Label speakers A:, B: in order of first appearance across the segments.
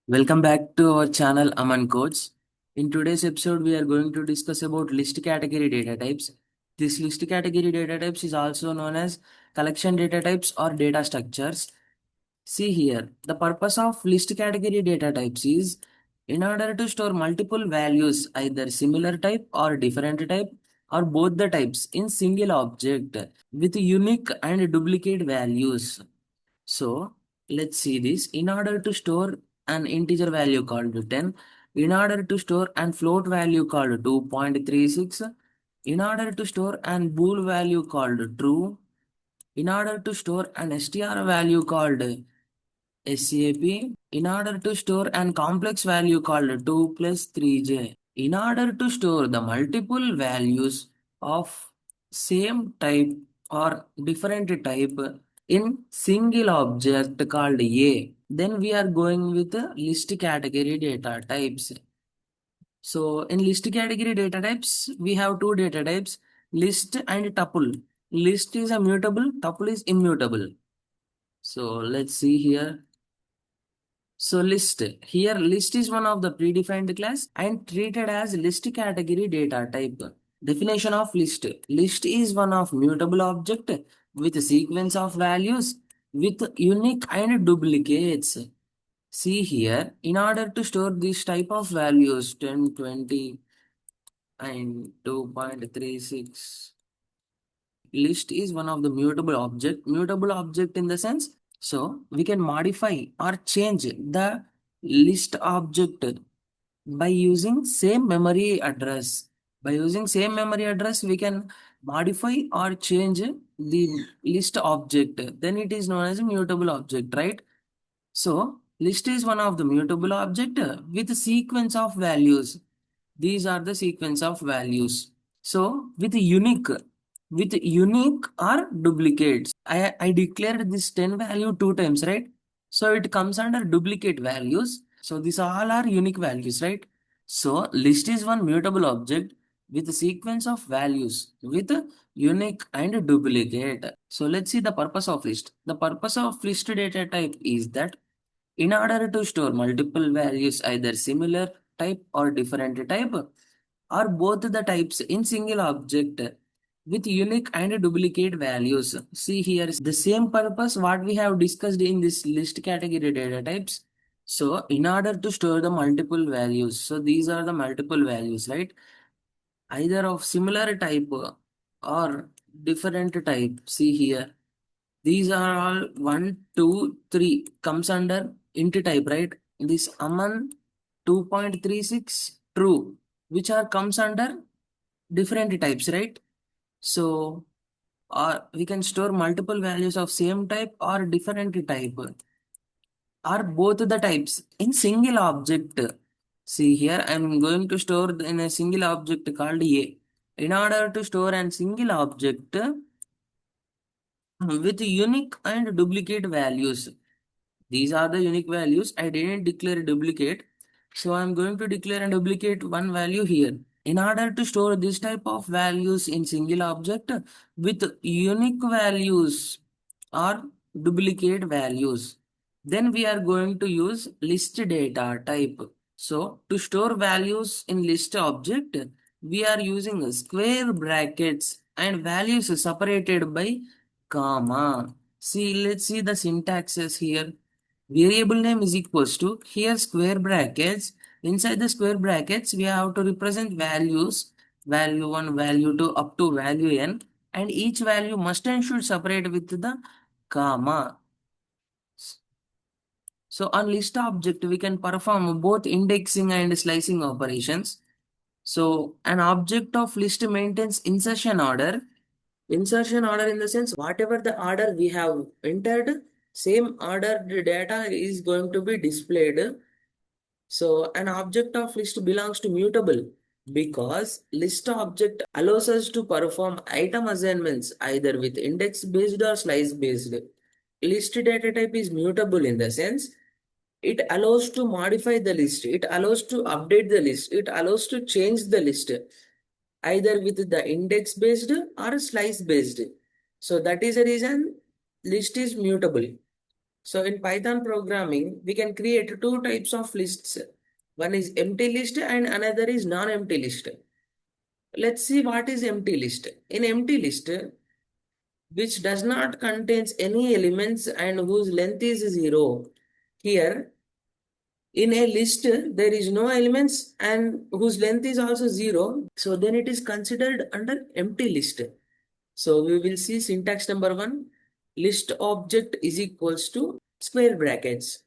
A: Welcome back to our channel Aman Codes. In today's episode, we are going to discuss about list category data types. This list category data types is also known as collection data types or data structures. See here, the purpose of list category data types is in order to store multiple values, either similar type or different type, or both the types in single object with unique and duplicate values. So let's see this. In order to store an integer value called 10, in order to store an float value called 2.36, in order to store an bool value called true, in order to store an str value called SAP, in order to store an complex value called 2 plus 3j, in order to store the multiple values of same type or different type in single object called A, then we are going with the list category data types. So in list category data types, we have two data types, list and tuple. List is a mutable, tuple is immutable. So let's see here. So list. Here list is one of the predefined class and treated as list category data type. Definition of list. List is one of mutable object with a sequence of values with unique and duplicates. See here, in order to store this type of values 10, 20 and 2.36, list is one of the mutable object in the sense, so we can modify or change the list object by using same memory address. By using same memory address, we can modify or change the list object, then it is known as a mutable object, right? So list is one of the mutable object with a sequence of values. These are the sequence of values. So with unique or duplicates. I declared this 10 value two times, right? So it comes under duplicate values. So these all are unique values, right? So list is one mutable object with a sequence of values with a unique and duplicate. So let's see the purpose of list. The purpose of list data type is that in order to store multiple values, either similar type or different type, or both the types in single object with unique and duplicate values. See here, the same purpose what we have discussed in this list category data types. So in order to store the multiple values, so these are the multiple values, right? Either of similar type or different type. See here, these are all 1, 2, 3 comes under int type, right? This Aman 2.36 true, which are comes under different types, right? So, or we can store multiple values of same type or different type, or both the types in single object. See here, I'm going to store in a single object called A. In order to store a single object with unique and duplicate values. These are the unique values. I didn't declare a duplicate. So I'm going to declare and duplicate one value here. In order to store this type of values in single object with unique values or duplicate values, then we are going to use list data type. So to store values in list object, we are using square brackets and values separated by comma. See, let's see the syntaxes here. Variable name is equals to here square brackets. Inside the square brackets, we have to represent values, value 1, value 2, up to value n, and each value must and should separate with the comma. So on list object, we can perform both indexing and slicing operations. So an object of list maintains insertion order. Insertion order in the sense whatever the order we have entered, same order the data is going to be displayed. So an object of list belongs to mutable because list object allows us to perform item assignments either with index based or slice based. List data type is mutable in the sense it allows to modify the list, it allows to update the list, it allows to change the list either with the index based or slice based. So that is the reason list is mutable. So in Python programming, we can create two types of lists. One is empty list and another is non-empty list. Let's see what is empty list. In empty list, which does not contains any elements and whose length is 0. Here, in a list, there is no elements and whose length is also 0. So then it is considered under empty list. So we will see syntax number 1. List object is equals to square brackets.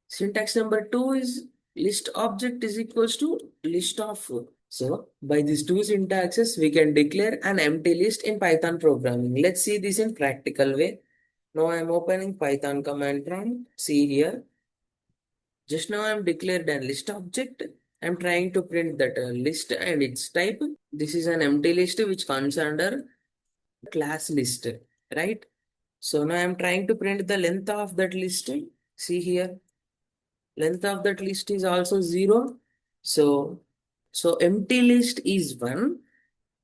A: Syntax number 2 is list object is equals to list of. So by these two syntaxes, we can declare an empty list in Python programming. Let's see this in practical way. Now I am opening Python command prompt. See here. Just now I am declared a list object. I am trying to print that list and its type. This is an empty list which comes under class list, right? So now I am trying to print the length of that list. See here. Length of that list is also 0. So empty list is one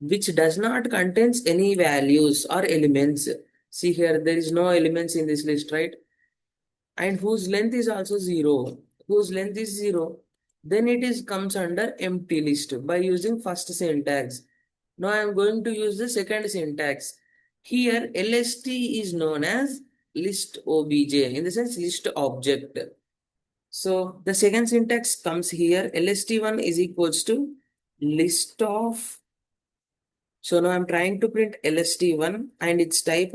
A: which does not contains any values or elements. See here, there is no elements in this list, right? And whose length is also 0. Whose length is 0. Then it is comes under empty list by using first syntax. Now I am going to use the second syntax. Here lst is known as list obj, in the sense list object. So the second syntax comes here. lst1 is equals to list of. So now I'm trying to print lst1 and its type.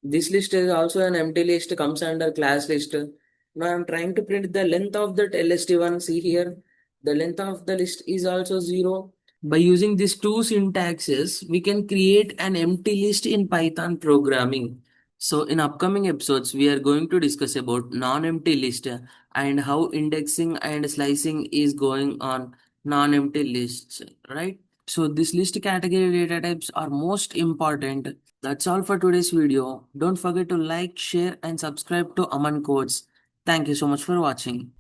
A: This list is also an empty list, comes under class list. Now I'm trying to print the length of that lst1. See here, the length of the list is also 0. By using these two syntaxes, we can create an empty list in Python programming. So in upcoming episodes, we are going to discuss about non-empty list and how indexing and slicing is going on non-empty lists, right? So this list category data types are most important. That's all for today's video. Don't forget to like, share and subscribe to Aman Codes. Thank you so much for watching.